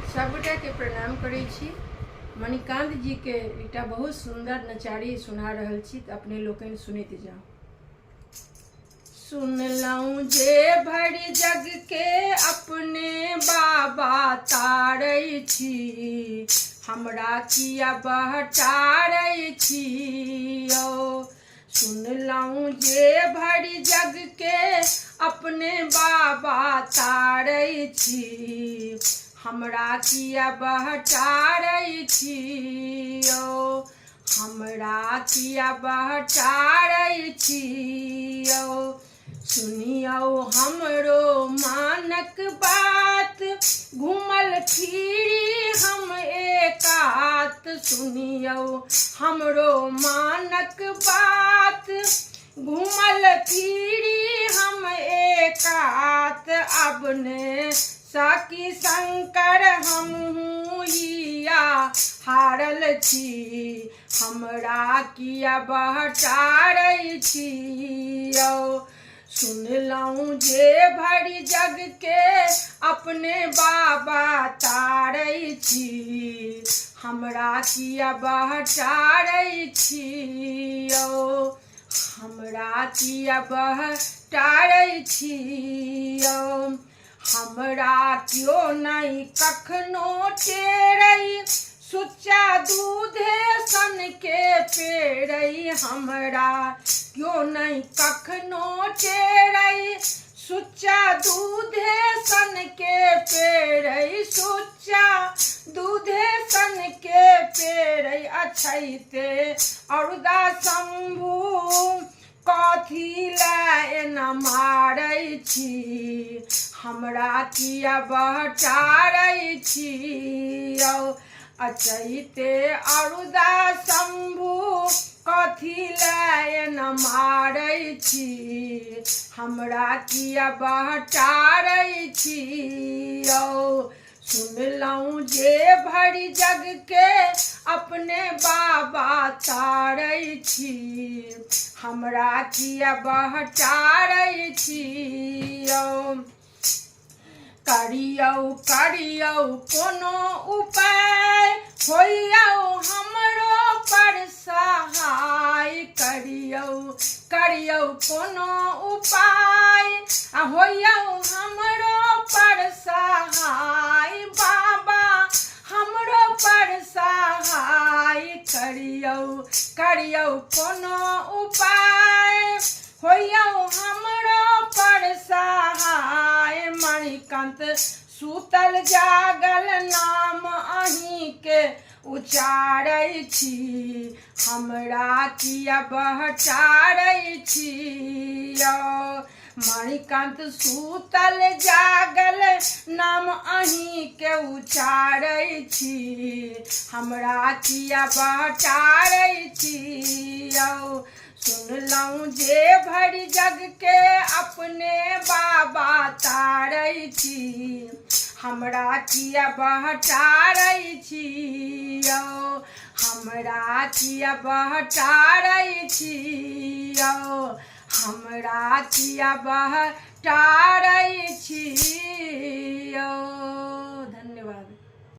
सबगोटा के प्रणाम करै छी। मणिकांत जी के एकटा बहुत सुंदर नचारी सुना रहल छी तऽ अपने लोकनि सुनैत जाओ। सुनलहुँ जे भरि जग के अपने बाबा तारै छी, हमरा किया बहटारै छी यौ। सुनलहुँ जे भरि जग के अपने बाबा तारै छी, हमरा किया बहटारै छी यौ। हमरा किया बहटारै छी यौ। सुनियौ हमरो मानक बात, घूमल फिरी हम एकात। सुनियौ हमरो मानक बात, घूमल फिरी हम एकात। अब ने साकी शंकर हमहूँ हिया हारल छी, हमरा किया बहटारै छी यौ। सुनलहुँ जे भरि जग के अपने बाबा तारै छी, हमरा किया बहटारै छी यौ। हमरा किया बहटारै छी यौ। हमरा क्यों नहीं कखनो टेरै, सुच्चा दूधे सन के पेरै। हमरा क्यों नहीं कखनो टेरै, सुच्चा दूधे सन के पेरै। सुच्चा दूधे सन के पेरै अछैते औरदा शंभू, कथी लै एना मारै छी, हमरा किया बहटारै छी यौ। अचैते औरदा शंभू, कथी लै एना मारै छी, हमरा किया बहटारै छी यौ। सुनलहुँ जे भरि जग के अपने बाबा तारै छी, हमरा किया बहटारै छी यौ। करियौ करियौ कोनो उपाय, होइयौ हमरो पर सहाय। करियौ करियौ कोनो उपाय, होइयौ हमरो पर सहाय। बाबा हमरो पर सहाय, करियौ करियौ कोनो उपाय, होइयौ हमरो पर सहाय। मणिकांत सुतल जागल नाम अहीं के उचारै छी, हमरा किया बहटारै छी यौ। मणिकांत सुतल जागल नाम अहीं के उचारै छी, हमरा किया बहटारै छी यौ। सुनलहुँ जे भरि जग के अपने बाबा तारै छी, हमरा किया बहटारै छी यौ। हमरा किया बहटारै छी यौ। हमरा किया बहटारै छी यौ।